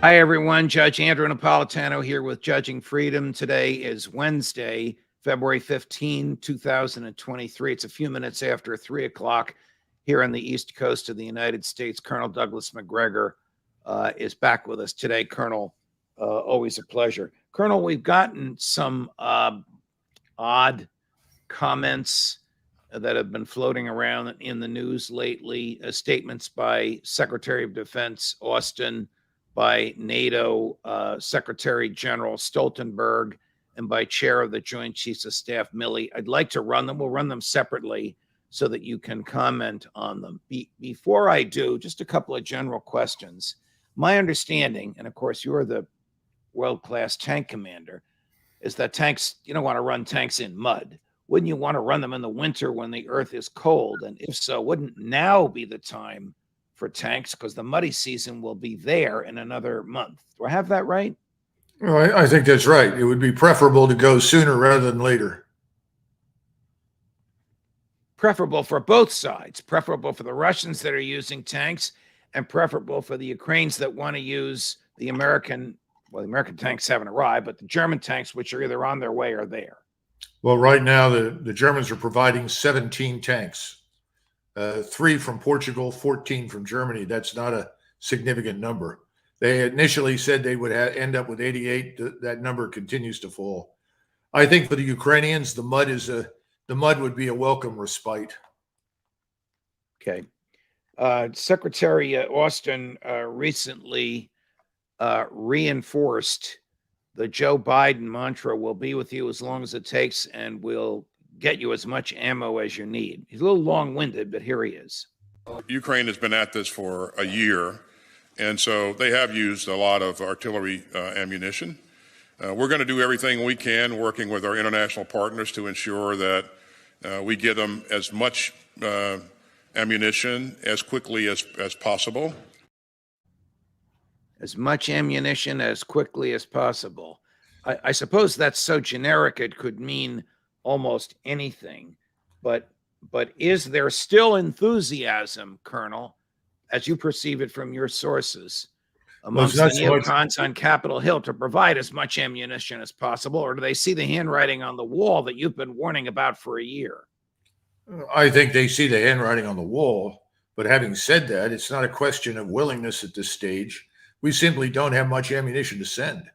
Hi, everyone. Judge Andrew Napolitano here with Judging Freedom. Today is Wednesday, February 15, 2023. It's a few minutes after 3 o'clock here on the East Coast of the United States. Colonel Douglas Macgregor is back with us today. Colonel, always a pleasure. Colonel, we've gotten some odd comments that have been floating around in the news lately, statements by Secretary of Defense Austin, by NATO Secretary General Stoltenberg, and by Chair of the Joint Chiefs of Staff Milley. I'd like to run them. We'll run them separately so that you can comment on them. Before I do, just a couple of general questions. My understanding, and of course you're the world-class tank commander, is that tanks, you don't want to run tanks in mud. Wouldn't you want to run them in the winter when the earth is cold? And if so, wouldn't now be the time for tanks, because the muddy season will be there in another month? Do I have that right? Well, I think that's right. It would be preferable to go sooner rather than later. Preferable for both sides, preferable for the Russians that are using tanks, and preferable for the Ukrainians that want to use the American, well, the American tanks haven't arrived, but the German tanks, which are either on their way or there. Well, right now, the Germans are providing 17 tanks. 3 from Portugal, 14 from Germany. That's not a significant number. They initially said they would end up with 88. That number continues to fall. I think for the Ukrainians, the mud would be a welcome respite. Okay. Secretary Austin recently reinforced the Joe Biden mantra, "Will be with you as long as it takes, and we'll get you as much ammo as you need." He's a little long-winded, but here he is. Ukraine has been at this for a year, and so they have used a lot of artillery ammunition. We're going to do everything we can, working with our international partners, to ensure that we get them as much ammunition as quickly as possible. As much ammunition as quickly as possible. I suppose that's so generic it could mean almost anything, but is there still enthusiasm, Colonel, as you perceive it from your sources, amongst the neocons on Capitol Hill to provide as much ammunition as possible, or do they see the handwriting on the wall that you've been warning about for a year? I think they see the handwriting on the wall, but having said that, it's not a question of willingness at this stage. We simply don't have much ammunition to send.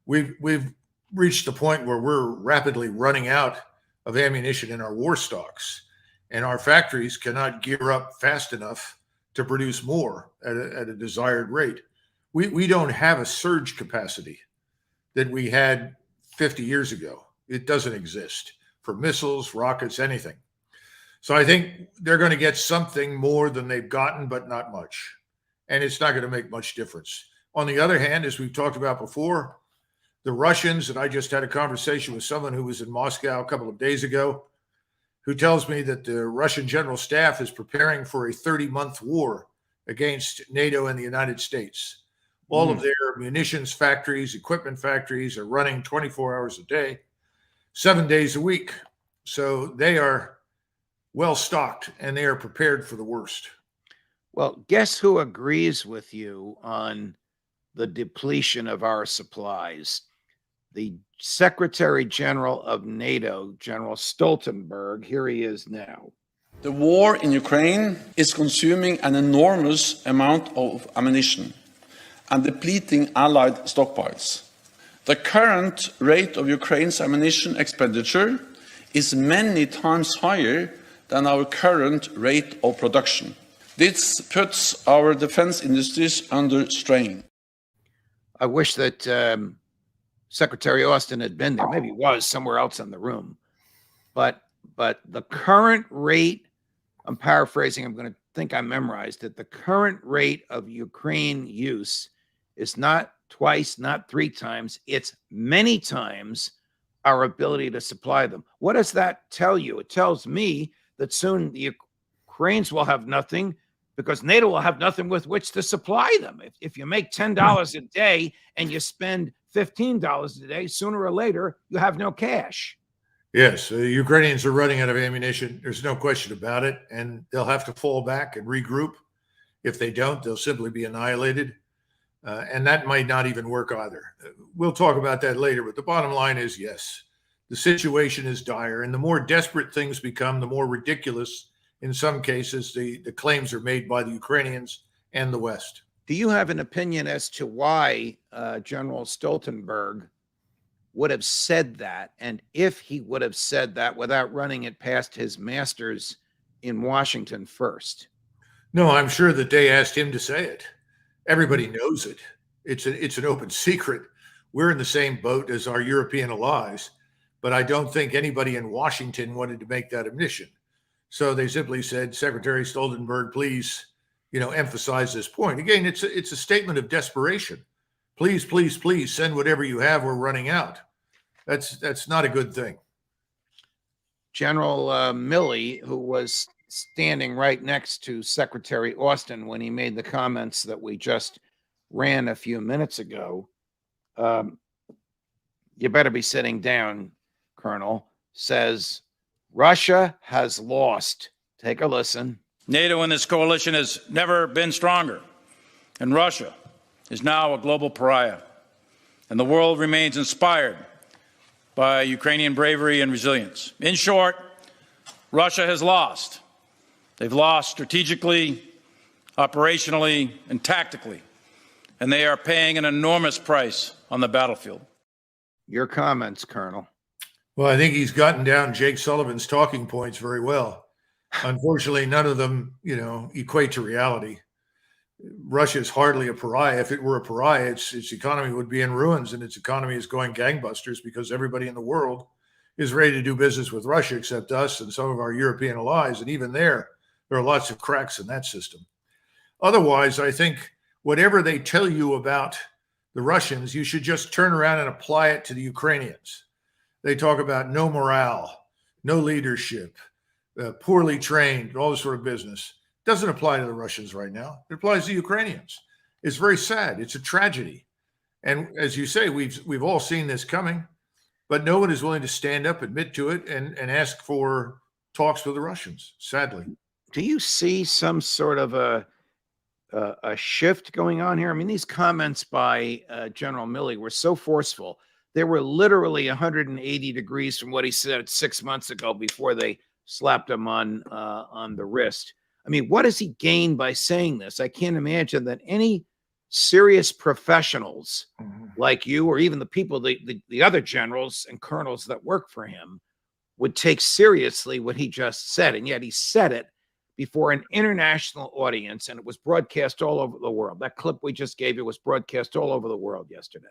We've reached the point where we're rapidly running out of ammunition in our war stocks, and our factories cannot gear up fast enough to produce more at a desired rate. We don't have a surge capacity that we had 50 years ago. It doesn't exist for missiles, rockets, anything. So I think they're going to get something more than they've gotten, but not much. And it's not going to make much difference. On the other hand, as we've talked about before, the Russians, and I just had a conversation with someone who was in Moscow a couple of days ago, who tells me that the Russian General Staff is preparing for a 30-month war against NATO and the United States. All of their munitions factories, equipment factories are running 24 hours a day, 7 days a week. So they are well stocked and they are prepared for the worst. Well, guess who agrees with you on the depletion of our supplies? The Secretary General of NATO, General Stoltenberg. Here he is now. The war in Ukraine is consuming an enormous amount of ammunition and depleting Allied stockpiles. The current rate of Ukraine's ammunition expenditure is many times higher than our current rate of production. This puts our defense industries under strain. I wish that Secretary Austin had been there. Maybe he was somewhere else in the room. But the current rate, I'm paraphrasing, I'm going to think I memorized it. The current rate of Ukraine use is not twice, not 3 times. It's many times our ability to supply them. What does that tell you? It tells me that soon the Ukrainians will have nothing because NATO will have nothing with which to supply them. If you make $10 a day and you spend $15 a day, sooner or later, you have no cash. Yes, the Ukrainians are running out of ammunition. There's no question about it. And they'll have to fall back and regroup. If they don't, they'll simply be annihilated. And that might not even work either. We'll talk about that later, but the bottom line is yes, the situation is dire, and the more desperate things become, the more ridiculous, in some cases, the claims are made by the Ukrainians and the West. Do you have an opinion as to why General Stoltenberg would have said that, and if he would have said that without running it past his masters in Washington first? No, I'm sure that they asked him to say it. Everybody knows it. It's an open secret. We're in the same boat as our European allies, but I don't think anybody in Washington wanted to make that admission. So they simply said, Secretary Stoltenberg, please, emphasize this point. Again, it's a statement of desperation. Please, please, please send whatever you have. We're running out. That's not a good thing. General Milley, who was standing right next to Secretary Austin when he made the comments that we just ran a few minutes ago, you better be sitting down, Colonel, says Russia has lost. Take a listen. NATO and this coalition has never been stronger, and Russia is now a global pariah, and the world remains inspired by Ukrainian bravery and resilience. In short, Russia has lost. They've lost strategically, operationally, and tactically, and they are paying an enormous price on the battlefield. Your comments, Colonel. Well, I think he's gotten down Jake Sullivan's talking points very well. Unfortunately, none of them, equate to reality. Russia is hardly a pariah. If it were a pariah, its economy would be in ruins, and its economy is going gangbusters because everybody in the world is ready to do business with Russia except us and some of our European allies. And even there are lots of cracks in that system. Otherwise, I think whatever they tell you about the Russians, you should just turn around and apply it to the Ukrainians. They talk about no morale, no leadership, poorly trained, all this sort of business. Doesn't apply to the Russians right now. It applies to Ukrainians. It's very sad. It's a tragedy. And as you say, we've all seen this coming, but no one is willing to stand up, admit to it, and ask for talks with the Russians, sadly. Do you see some sort of a shift going on here? I mean, these comments by General Milley were so forceful. They were literally 180 degrees from what he said 6 months ago before they slapped him on the wrist. I mean, what does he gain by saying this? I can't imagine that any serious professionals like you, or even the people, the other generals and colonels that work for him, would take seriously what he just said. And yet he said it before an international audience, and it was broadcast all over the world. That clip we just gave you was broadcast all over the world yesterday.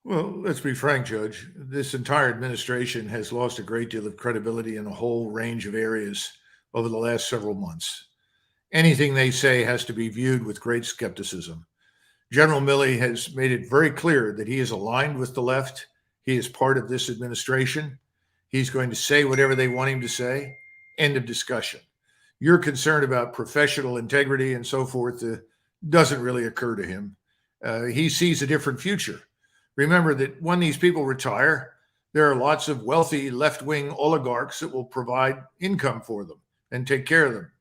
Well, let's be frank, Judge. This entire administration has lost a great deal of credibility in a whole range of areas over the last several months. Anything they say has to be viewed with great skepticism. General Milley has made it very clear that he is aligned with the left. He is part of this administration. He's going to say whatever they want him to say. End of discussion. Your concern about professional integrity and so forth doesn't really occur to him. He sees a different future. Remember that when these people retire, there are lots of wealthy left-wing oligarchs that will provide income for them and take care of them.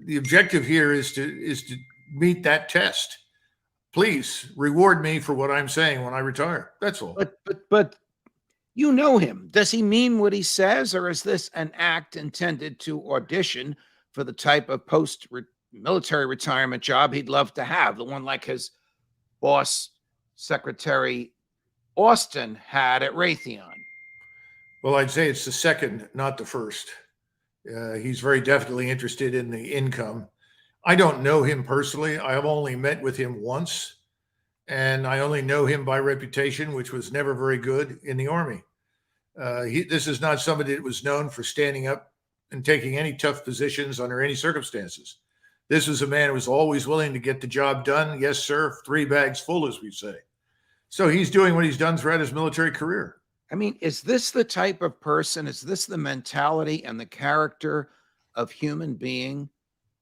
The objective here is to meet that test. Please reward me for what I'm saying when I retire. That's all. But you know him. Does he mean what he says, or is this an act intended to audition for the type of post-military retirement job he'd love to have, the one like his boss, Secretary Austin, had at Raytheon? Well, I'd say it's the second, not the first. He's very definitely interested in the income. I don't know him personally. I have only met with him once, and I only know him by reputation, which was never very good in the Army. This is not somebody that was known for standing up and taking any tough positions under any circumstances. This was a man who was always willing to get the job done. Yes, sir. 3 bags full, as we say. So he's doing what he's done throughout his military career. I mean, is this the type of person, is this the mentality and the character of human being,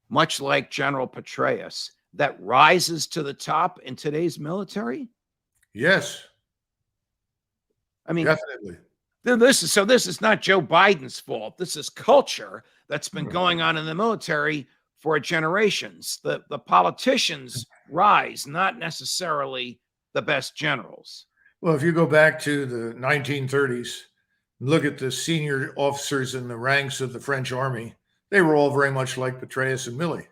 much like General Petraeus, that rises to the top in today's military? Yes. I mean, definitely. This is not Joe Biden's fault. This is culture that's been going on in the military for generations. The politicians rise, not necessarily the best generals. Well, if you go back to the 1930s, look at the senior officers in the ranks of the French army, they were all very much like Petraeus and Milley.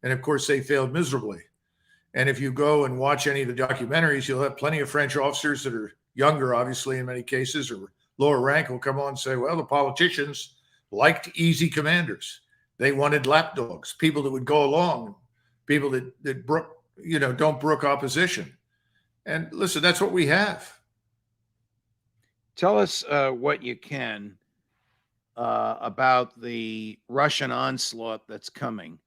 And of course, they failed miserably. And if you go and watch any of the documentaries, you'll have plenty of French officers that are younger, obviously, in many cases, or lower rank will come on and say, well, the politicians liked easy commanders. They wanted lapdogs, people that would go along, people that brook, don't brook opposition. And listen, that's what we have. Tell us what you can about the Russian onslaught that's coming.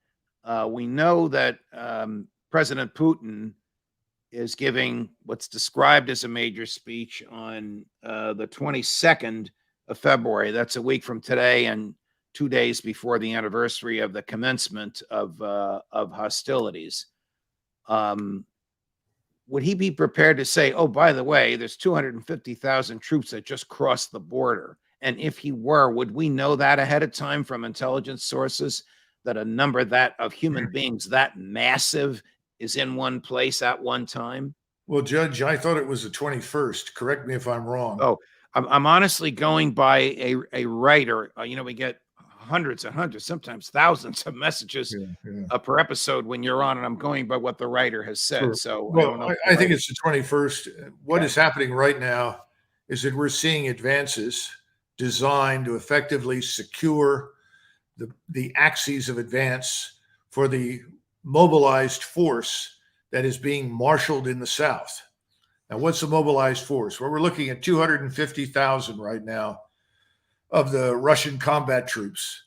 We know that President Putin is giving what's described as a major speech on the 22nd of February. That's a week from today and 2 days before the anniversary of the commencement of hostilities. Would he be prepared to say, oh, by the way, there's 250,000 troops that just crossed the border? And if he were, would we know that ahead of time from intelligence sources, that a number that of human beings that massive is in one place at one time? Well, Judge, I thought it was the 21st. Correct me if I'm wrong. Oh, I'm honestly going by a writer. We get hundreds and hundreds, sometimes thousands of messages per episode when you're on, and I'm going by what the writer has said. Sure. So well, I think it's the 21st. What is happening right now is that we're seeing advances designed to effectively secure the axes of advance for the mobilized force that is being marshaled in the South. Now, what's the mobilized force? Well, we're looking at 250,000 right now of the Russian combat troops.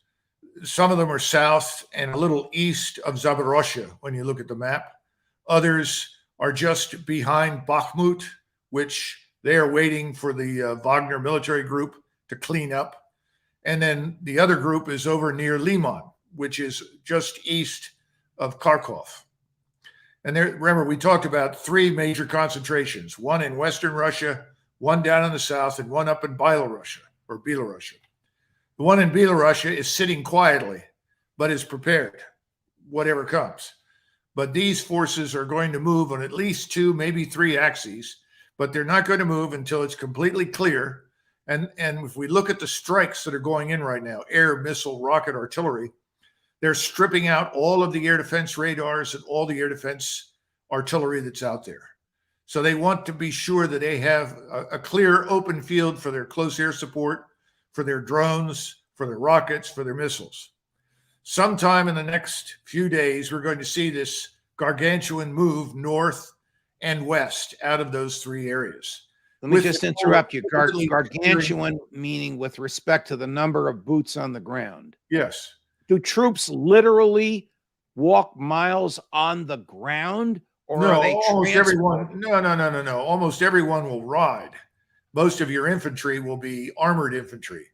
Some of them are south and a little east of Zaporozhye when you look at the map. Others are just behind Bakhmut, which they are waiting for the Wagner military group to clean up. And then the other group is over near Liman, which is just east of Kharkov. And there, remember, we talked about three major concentrations, one in Western Russia, one down in the south, and one up in Belarus. The one in Belarus is sitting quietly, but is prepared, whatever comes. But these forces are going to move on at least 2, maybe 3 axes, but they're not going to move until it's completely clear. And if we look at the strikes that are going in right now, air, missile, rocket, artillery, they're stripping out all of the air defense radars and all the air defense artillery that's out there. So they want to be sure that they have a clear open field for their close air support, for their drones, for their rockets, for their missiles. Sometime in the next few days, we're going to see this gargantuan move north and west out of those 3 areas. Let me just interrupt you. Gargantuan meaning with respect to the number of boots on the ground. Yes. Do troops literally walk miles on the ground, or no, are they almost everyone? No. Almost everyone will ride. Most of your infantry will be armored infantry,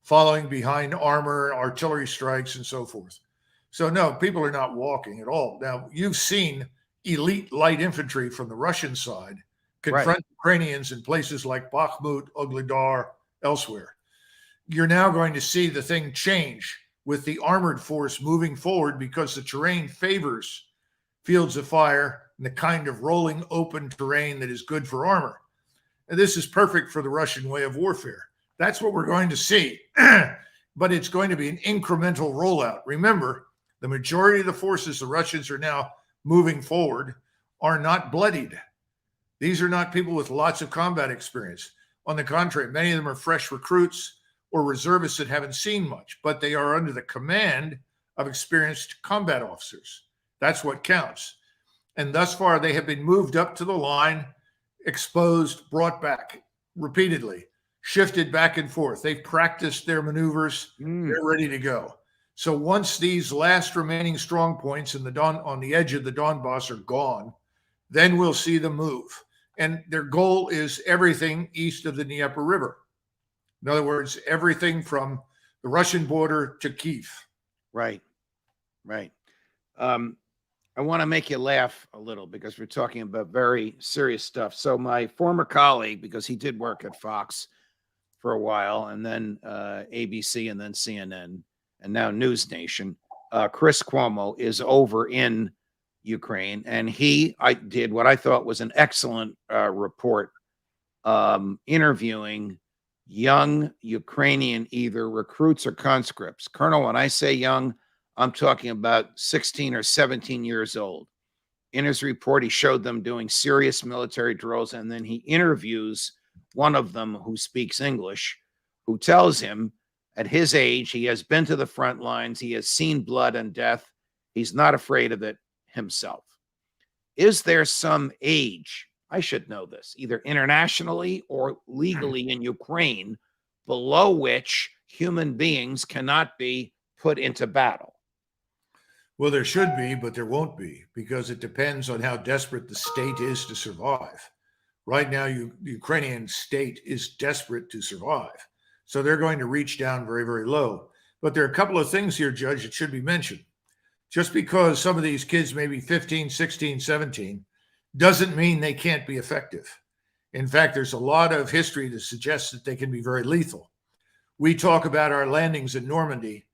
following behind armor, artillery strikes, and so forth. So no, people are not walking at all. Now, you've seen elite light infantry from the Russian side confront Ukrainians in places like Bakhmut, Ugledar, elsewhere. You're now going to see the thing change with the armored force moving forward because the terrain favors fields of fire and the kind of rolling open terrain that is good for armor. And this is perfect for the Russian way of warfare. That's what we're going to see. But it's going to be an incremental rollout. Remember, the majority of the forces the Russians are now moving forward are not bloodied. These are not people with lots of combat experience. On the contrary, many of them are fresh recruits or reservists that haven't seen much, but they are under the command of experienced combat officers. That's what counts. And thus far, they have been moved up to the line, exposed, brought back repeatedly, shifted back and forth. They've practiced their maneuvers. They're ready to go. So once these last remaining strong points on the edge of the Donbass are gone, then we'll see them move. And their goal is everything east of the Dnieper River. In other words, everything from the Russian border to Kyiv. Right. I want to make you laugh a little because we're talking about very serious stuff. So my former colleague, because he did work at Fox for a while, and then ABC, and then CNN, and now News Nation, Chris Cuomo is over in Ukraine, and I did what I thought was an excellent report, interviewing young Ukrainian either recruits or conscripts. Colonel, when I say young, I'm talking about 16 or 17 years old. In his report, he showed them doing serious military drills, and then he interviews one of them who speaks English, who tells him at his age, he has been to the front lines, he has seen blood and death, he's not afraid of it himself. Is there some age, I should know this, either internationally or legally in Ukraine, below which human beings cannot be put into battle? Well, there should be, but there won't be, because it depends on how desperate the state is to survive. Right now, the Ukrainian state is desperate to survive. So they're going to reach down very, very low. But there are a couple of things here, Judge, that should be mentioned. Just because some of these kids may be 15, 16, 17, doesn't mean they can't be effective. In fact, there's a lot of history that suggests that they can be very lethal. We talk about our landings in Normandy,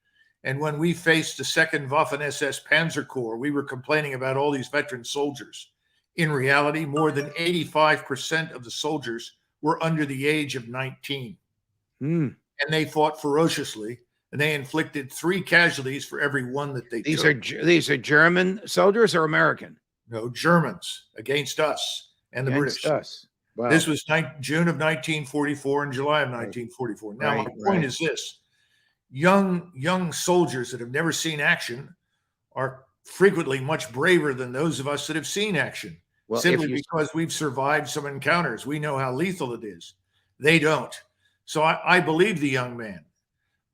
and when we faced the 2nd Waffen-SS Panzer Corps, we were complaining about all these veteran soldiers. In reality, more than 85% of the soldiers were under the age of 19. And they fought ferociously, and they inflicted 3 casualties for every one that they took. These are German soldiers or American? No, Germans against us and the British. Us. Wow. This was June of 1944 and July of 1944. Now, my point is this. Young soldiers that have never seen action are frequently much braver than those of us that have seen action, simply because we've survived some encounters. We know how lethal it is. They don't. So I believe the young man.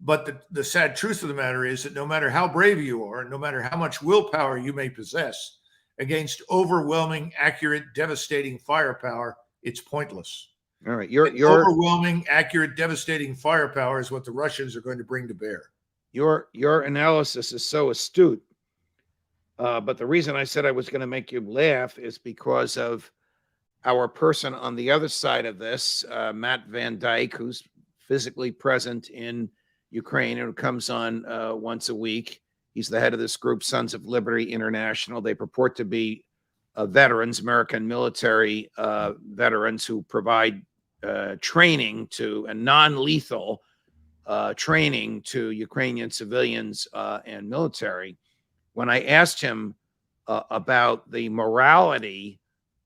But the sad truth of the matter is that no matter how brave you are, no matter how much willpower you may possess, against overwhelming, accurate, devastating firepower, it's pointless. All right, your overwhelming, accurate, devastating firepower is what the Russians are going to bring to bear. Your analysis is so astute. But the reason I said I was going to make you laugh is because of our person on the other side of this, Matt Van Dyke, who's physically present in Ukraine and who comes on once a week. He's the head of this group, Sons of Liberty International. They purport to be veterans, American military veterans who provide training to and non-lethal training to Ukrainian civilians and military. When I asked him about the morality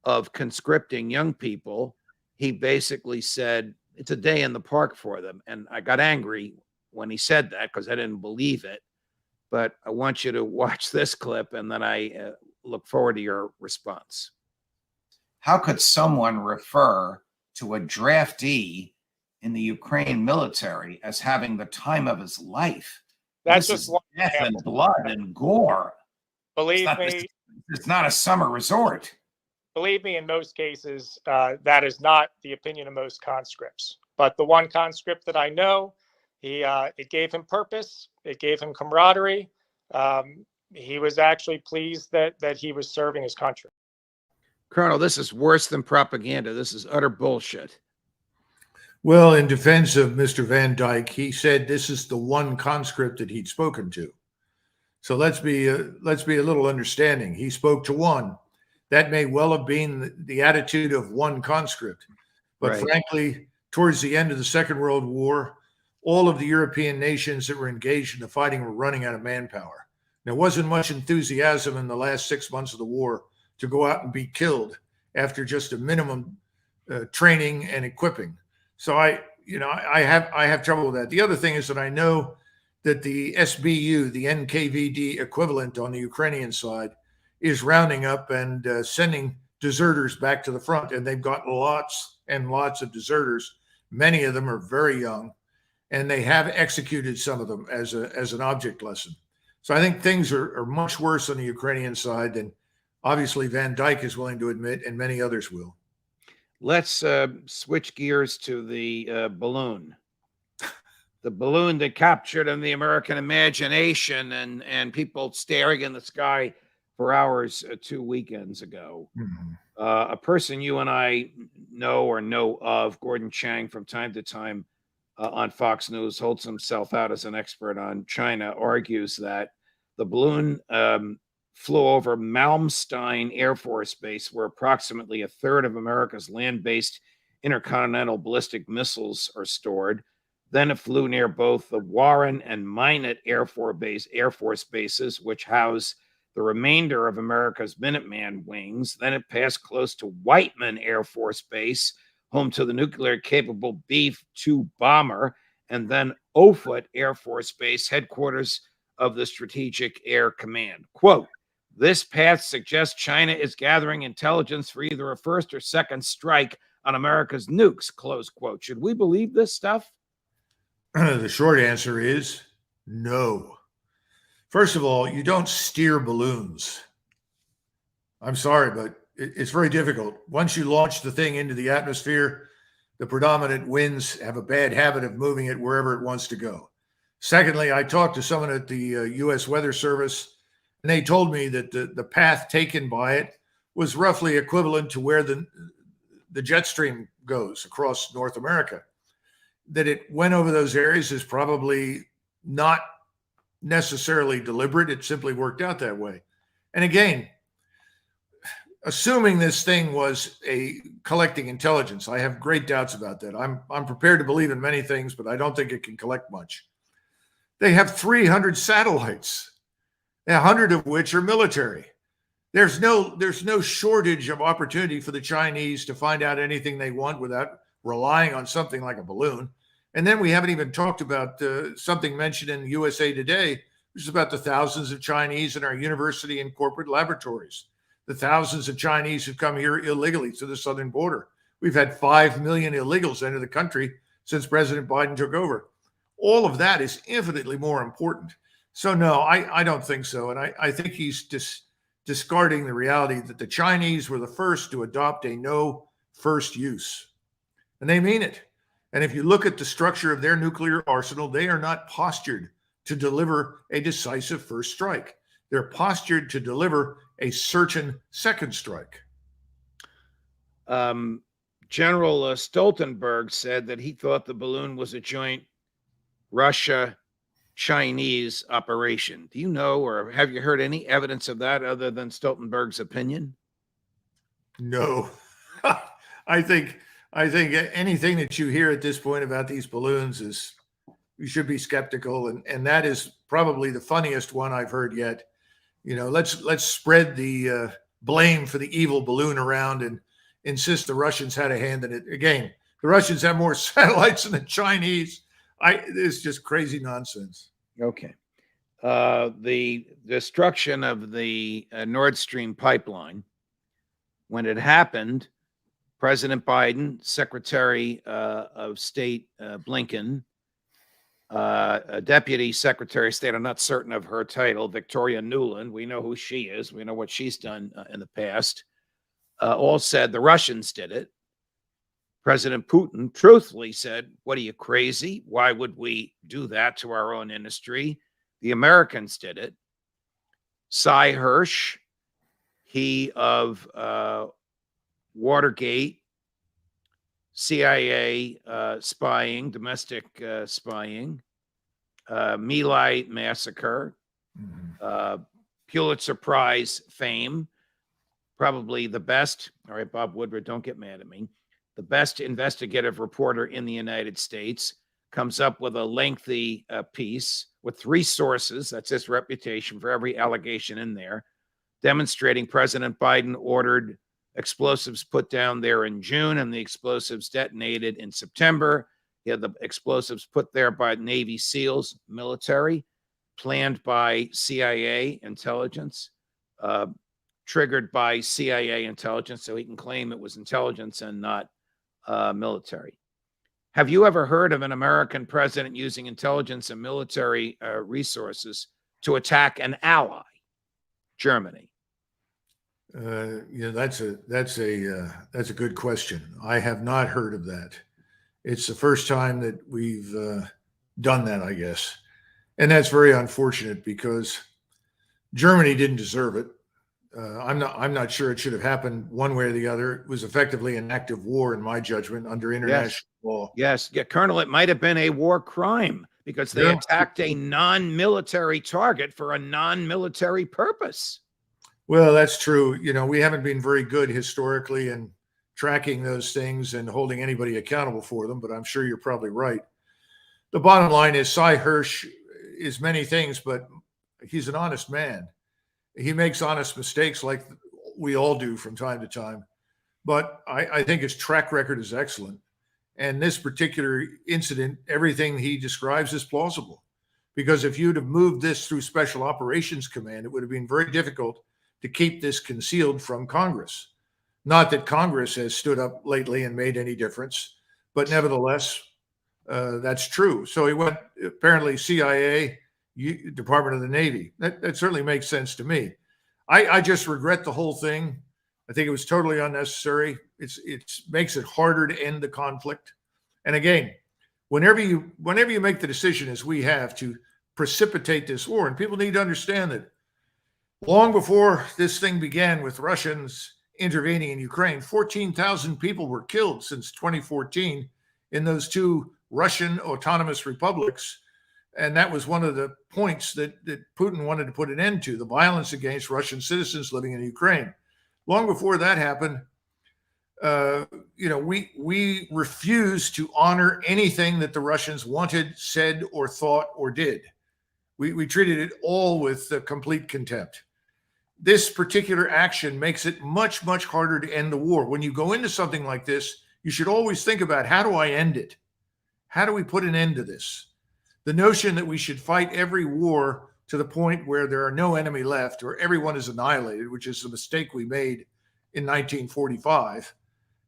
of conscripting young people, he basically said it's a day in the park for them. And I got angry when he said that because I didn't believe it. But I want you to watch this clip, and then I look forward to your response. How could someone refer to a draftee in the Ukraine military as having the time of his life? That's just death and blood and gore. Believe me, it's not a summer resort. Believe me, in most cases, that is not the opinion of most conscripts. But the one conscript that I know, it gave him purpose. It gave him camaraderie. He was actually pleased that he was serving his country. Colonel, this is worse than propaganda. This is utter bullshit. Well, in defense of Mr. Van Dyke, he said this is the one conscript that he'd spoken to. So let's be a little understanding. He spoke to one. That may well have been the attitude of one conscript. But frankly, towards the end of the Second World War, all of the European nations that were engaged in the fighting were running out of manpower. There wasn't much enthusiasm in the last 6 months of the war to go out and be killed after just a minimum training and equipping. So I have trouble with that. The other thing is that I know that the SBU, the NKVD equivalent on the Ukrainian side, is rounding up and sending deserters back to the front, and they've got lots and lots of deserters. Many of them are very young, and they have executed some of them as an object lesson. So I think things are much worse on the Ukrainian side than obviously Van Dyke is willing to admit, and many others will. Let's switch gears to the balloon. The balloon that captured in the American imagination and people staring in the sky for hours 2 weekends ago. Mm-hmm. A person you and I know of, Gordon Chang, from time to time on Fox News, holds himself out as an expert on China, argues that the balloon flew over Malmstein Air Force Base, where approximately a third of America's land-based intercontinental ballistic missiles are stored. Then it flew near both the Warren and Minot Air Force bases, which house the remainder of America's Minuteman wings. Then it passed close to Whiteman Air Force Base, home to the nuclear-capable B-2 bomber, and then Offutt Air Force Base, headquarters of the Strategic Air Command. Quote, this path suggests China is gathering intelligence for either a first or second strike on America's nukes, close quote. Should we believe this stuff? The short answer is no. First of all, you don't steer balloons. I'm sorry, but it's very difficult. Once you launch the thing into the atmosphere, the predominant winds have a bad habit of moving it wherever it wants to go. Secondly, I talked to someone at the U.S. Weather Service, and they told me that the path taken by it was roughly equivalent to where the jet stream goes across North America. That it went over those areas is probably not necessarily deliberate. It simply worked out that way. And again, assuming this thing was collecting intelligence, I have great doubts about that. I'm prepared to believe in many things, but I don't think it can collect much. They have 300 satellites, 100 of which are military. There's no shortage of opportunity for the Chinese to find out anything they want without relying on something like a balloon. And then we haven't even talked about something mentioned in USA Today, which is about the thousands of Chinese in our university and corporate laboratories, the thousands of Chinese who come here illegally to the southern border. We've had 5 million illegals enter the country since President Biden took over. All of that is infinitely more important. So no, I don't think so. And I think he's discarding the reality that the Chinese were the first to adopt a no first use. And they mean it. And if you look at the structure of their nuclear arsenal, they are not postured to deliver a decisive first strike. They're postured to deliver a certain second strike. General Stoltenberg said that he thought the balloon was a joint Russia-Chinese operation. Do you know, or have you heard any evidence of that other than Stoltenberg's opinion? No. I think anything that you hear at this point about these balloons is, you should be skeptical. And that is probably the funniest one I've heard yet. You know, let's spread the blame for the evil balloon around and insist the Russians had a hand in it. Again, the Russians have more satellites than the Chinese. It's just crazy nonsense. Okay. The destruction of the Nord Stream pipeline, when it happened, President Biden, Secretary of State Blinken, Deputy Secretary of State, I'm not certain of her title, Victoria Nuland, we know who she is, we know what she's done in the past, all said the Russians did it. President Putin truthfully said, what are you, crazy? Why would we do that to our own industry? The Americans did it. Cy Hirsch, he of Watergate, CIA spying, domestic spying, My Lai massacre, Pulitzer Prize fame, probably the best, all right, Bob Woodward, don't get mad at me, the best investigative reporter in the United States, comes up with a lengthy piece with 3 sources, that's his reputation for every allegation in there, demonstrating President Biden ordered explosives put down there in June and the explosives detonated in September. He had the explosives put there by Navy SEALs, military, planned by CIA intelligence, triggered by CIA intelligence, so he can claim it was intelligence and not military. Have you ever heard of an American president using intelligence and military resources to attack an ally, Germany? That's a good question. I have not heard of that. It's the first time that we've done that, I guess, and that's very unfortunate because Germany didn't deserve it. I'm not sure it should have happened one way or the other. It was effectively an act of war, in my judgment, under international law. Yes, yeah, Colonel, it might have been a war crime because they attacked a non-military target for a non-military purpose. Well, that's true. You know, we haven't been very good historically in tracking those things and holding anybody accountable for them, but I'm sure you're probably right. The bottom line is Cy Hirsch is many things, but he's an honest man. He makes honest mistakes like we all do from time to time. But I think his track record is excellent. And this particular incident, everything he describes is plausible. Because if you'd have moved this through Special Operations Command, it would have been very difficult to keep this concealed from Congress. Not that Congress has stood up lately and made any difference, but nevertheless, that's true. So he went apparently CIA, Department of the Navy. That certainly makes sense to me. I just regret the whole thing. I think it was totally unnecessary. It makes it harder to end the conflict. And again, whenever you make the decision, as we have, to precipitate this war, and people need to understand that long before this thing began with Russians intervening in Ukraine, 14,000 people were killed since 2014 in those two Russian autonomous republics. And that was one of the points that Putin wanted to put an end to, the violence against Russian citizens living in Ukraine. Long before that happened, we refused to honor anything that the Russians wanted, said, or thought, or did. We treated it all with complete contempt. This particular action makes it much, much harder to end the war. When you go into something like this, you should always think about, how do I end it? How do we put an end to this? The notion that we should fight every war to the point where there are no enemy left or everyone is annihilated, which is the mistake we made in 1945,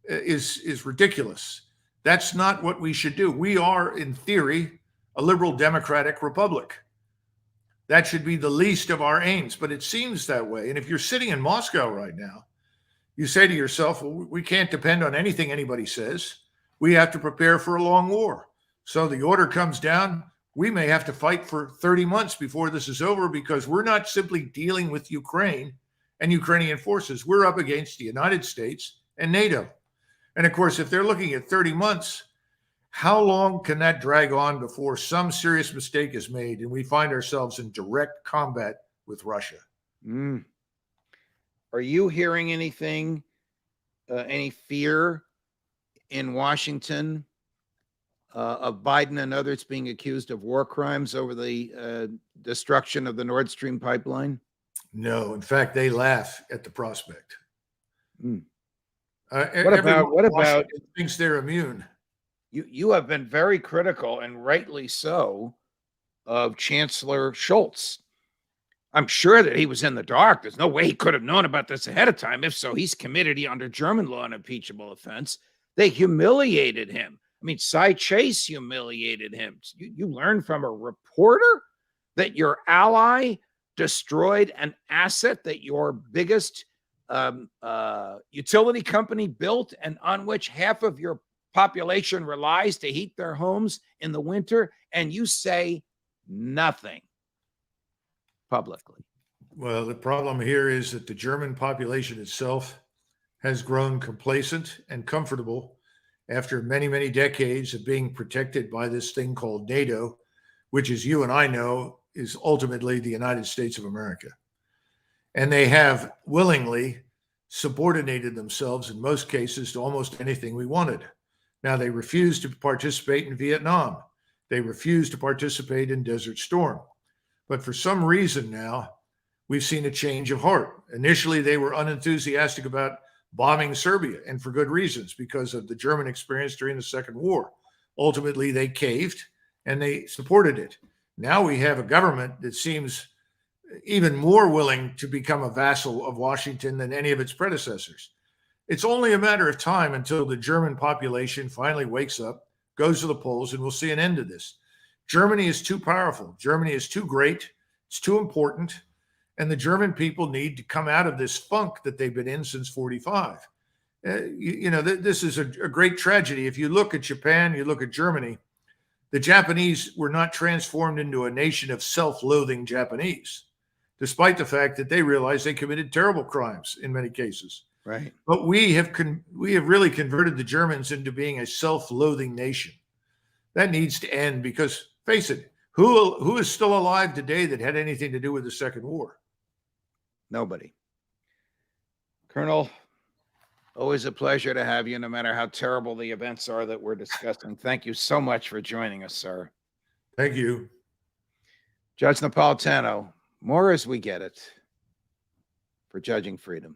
is ridiculous. That's not what we should do. We are, in theory, a liberal democratic republic. That should be the least of our aims, but it seems that way. And if you're sitting in Moscow right now, you say to yourself, well, we can't depend on anything anybody says. We have to prepare for a long war. So the order comes down. We may have to fight for 30 months before this is over, because we're not simply dealing with Ukraine and Ukrainian forces. We're up against the United States and NATO. And of course, if they're looking at 30 months, how long can that drag on before some serious mistake is made and we find ourselves in direct combat with Russia? Are you hearing anything, any fear in Washington of Biden and others being accused of war crimes over the destruction of the Nord Stream pipeline? No, in fact, they laugh at the prospect. What about thinks they're immune? You have been very critical, and rightly so, of Chancellor Scholz. I'm sure that he was in the dark. There's no way he could have known about this ahead of time. If so, he's committed under German law an impeachable offense. They humiliated him. I mean, Cy Chase humiliated him. You learn from a reporter that your ally destroyed an asset that your biggest utility company built, and on which half of your population relies to heat their homes in the winter, and you say nothing publicly. Well, the problem here is that the German population itself has grown complacent and comfortable after many, many decades of being protected by this thing called NATO, which, as you and I know, is ultimately the United States of America. And they have willingly subordinated themselves in most cases to almost anything we wanted. Now, they refused to participate in Vietnam. They refused to participate in Desert Storm. But for some reason now, we've seen a change of heart. Initially, they were unenthusiastic about bombing Serbia, and for good reasons, because of the German experience during the Second War. Ultimately, they caved and they supported it. Now we have a government that seems even more willing to become a vassal of Washington than any of its predecessors. It's only a matter of time until the German population finally wakes up, goes to the polls, and we'll see an end to this. Germany is too powerful. Germany is too great. It's too important. And the German people need to come out of this funk that they've been in since 45. This is a great tragedy. If you look at Japan, you look at Germany, the Japanese were not transformed into a nation of self-loathing Japanese, despite the fact that they realized they committed terrible crimes in many cases. Right. But we have really converted the Germans into being a self-loathing nation. That needs to end, because, face it, who is still alive today that had anything to do with the Second War? Nobody. Colonel, always a pleasure to have you, no matter how terrible the events are that we're discussing. Thank you so much for joining us, sir. Thank you. Judge Napolitano, more as we get it for Judging Freedom.